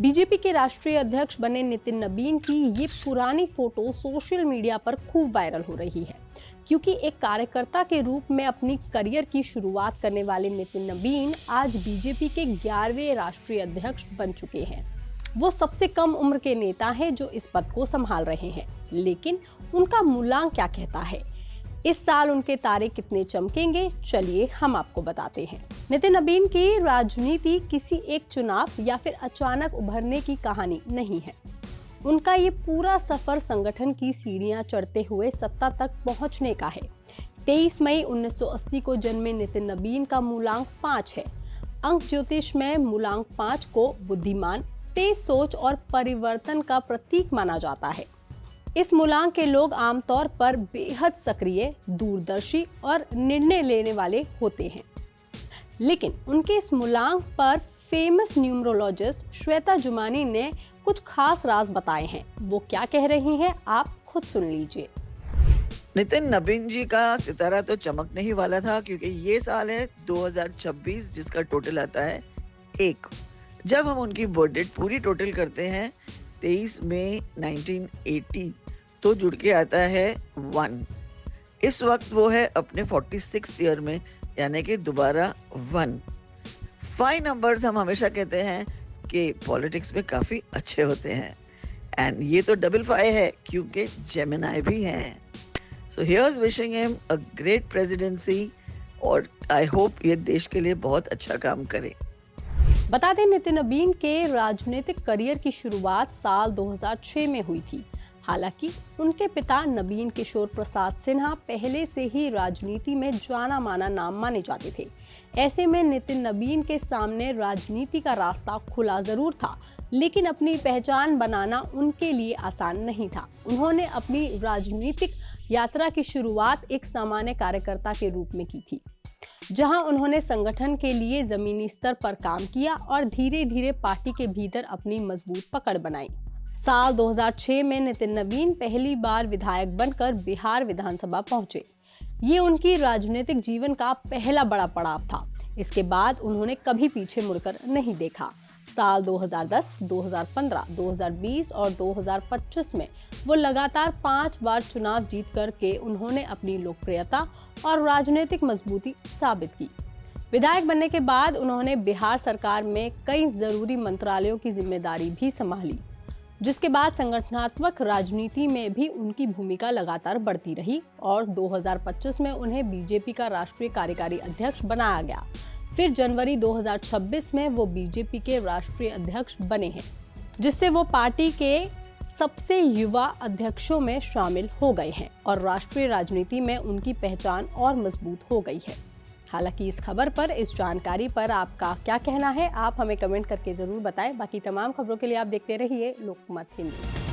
BJP के राष्ट्रीय अध्यक्ष बने नितिन नबीन की ये पुरानी फोटो सोशल मीडिया पर खूब वायरल हो रही है, क्योंकि एक कार्यकर्ता के रूप में अपनी करियर की शुरुआत करने वाले नितिन नबीन आज बीजेपी के 11वें राष्ट्रीय अध्यक्ष बन चुके हैं। वो सबसे कम उम्र के नेता हैं जो इस पद को संभाल रहे हैं, लेकिन उनका मूल्यांकन क्या कहता है? इस साल उनके तारे कितने चमकेंगे, चलिए हम आपको बताते हैं। नितिन नबीन की राजनीति किसी एक चुनाव या फिर अचानक उभरने की कहानी नहीं है। उनका ये पूरा सफर संगठन की सीढ़ियां चढ़ते हुए सत्ता तक पहुंचने का है। 23 मई 1980 को जन्मे नितिन नबीन का मूलांक 5 है। अंक ज्योतिष में मूलांक 5 को बुद्धिमान, तेज सोच और परिवर्तन का प्रतीक माना जाता है। इस मूलांक के लोग आमतौर पर बेहद सक्रिय, दूरदर्शी और निर्णय लेने वाले होते हैं। लेकिन उनके इस मूलांक पर फेमस न्यूमरोलॉजिस्ट श्वेता जुमानी ने कुछ खास राज बताए हैं। वो क्या कह रही हैं, आप खुद सुन लीजिए। नितिन नबीन जी का सितारा तो चमकने ही वाला था, क्योंकि ये साल है 2026 जिसका टोटल आता है 1। जब हम उनकी बर्थ डेट पूरी टोटल करते हैं 23 मई 1980 तो जुड़ के आता है 1। इस वक्त वो है अपने 46 ईयर में, यानी कि दोबारा 1। 5 नंबर्स हम हमेशा कहते हैं कि पॉलिटिक्स में काफ़ी अच्छे होते हैं, एंड ये तो डबल 5 है क्योंकि जेमिनाई भी हैं। So here's wishing him a great presidency, और आई होप ये देश के लिए बहुत अच्छा काम करे। बता दें, नितिन नबीन के राजनीतिक करियर की शुरुआत साल 2006 में हुई थी। हालांकि उनके पिता नबीन किशोर प्रसाद सिन्हा पहले से ही राजनीति में जाना माना नाम माने जाते थे। ऐसे में नितिन नबीन के सामने राजनीति का रास्ता खुला जरूर था, लेकिन अपनी पहचान बनाना उनके लिए आसान नहीं था। उन्होंने अपनी राजनीतिक यात्रा की शुरुआत एक सामान्य कार्यकर्ता के रूप में की थी, जहां उन्होंने संगठन के लिए जमीनी स्तर पर काम किया और धीरे धीरे पार्टी के भीतर अपनी मजबूत पकड़ बनाई। साल 2006 में नितिन नबीन पहली बार विधायक बनकर बिहार विधानसभा पहुंचे। ये उनकी राजनीतिक जीवन का पहला बड़ा पड़ाव था। इसके बाद उन्होंने कभी पीछे मुड़कर नहीं देखा। साल 2010, 2015, 2020 और 2025 में वो लगातार 5 बार चुनाव जीत करके उन्होंने अपनी लोकप्रियता और राजनीतिक मजबूती साबित की। विधायक बनने के बाद उन्होंने बिहार सरकार में कई जरूरी मंत्रालयों की जिम्मेदारी भी संभाली, जिसके बाद संगठनात्मक राजनीति में भी उनकी भूमिका लगातार बढ़ती रही और 2025 में उन्हें बीजेपी का राष्ट्रीय कार्यकारी अध्यक्ष बनाया गया। फिर जनवरी 2026 में वो बीजेपी के राष्ट्रीय अध्यक्ष बने हैं, जिससे वो पार्टी के सबसे युवा अध्यक्षों में शामिल हो गए हैं और राष्ट्रीय राजनीति में उनकी पहचान और मजबूत हो गई है। हालांकि इस खबर पर, इस जानकारी पर आपका क्या कहना है, आप हमें कमेंट करके जरूर बताएं। बाकी तमाम खबरों के लिए आप देखते रहिए लोकमत हिंदी।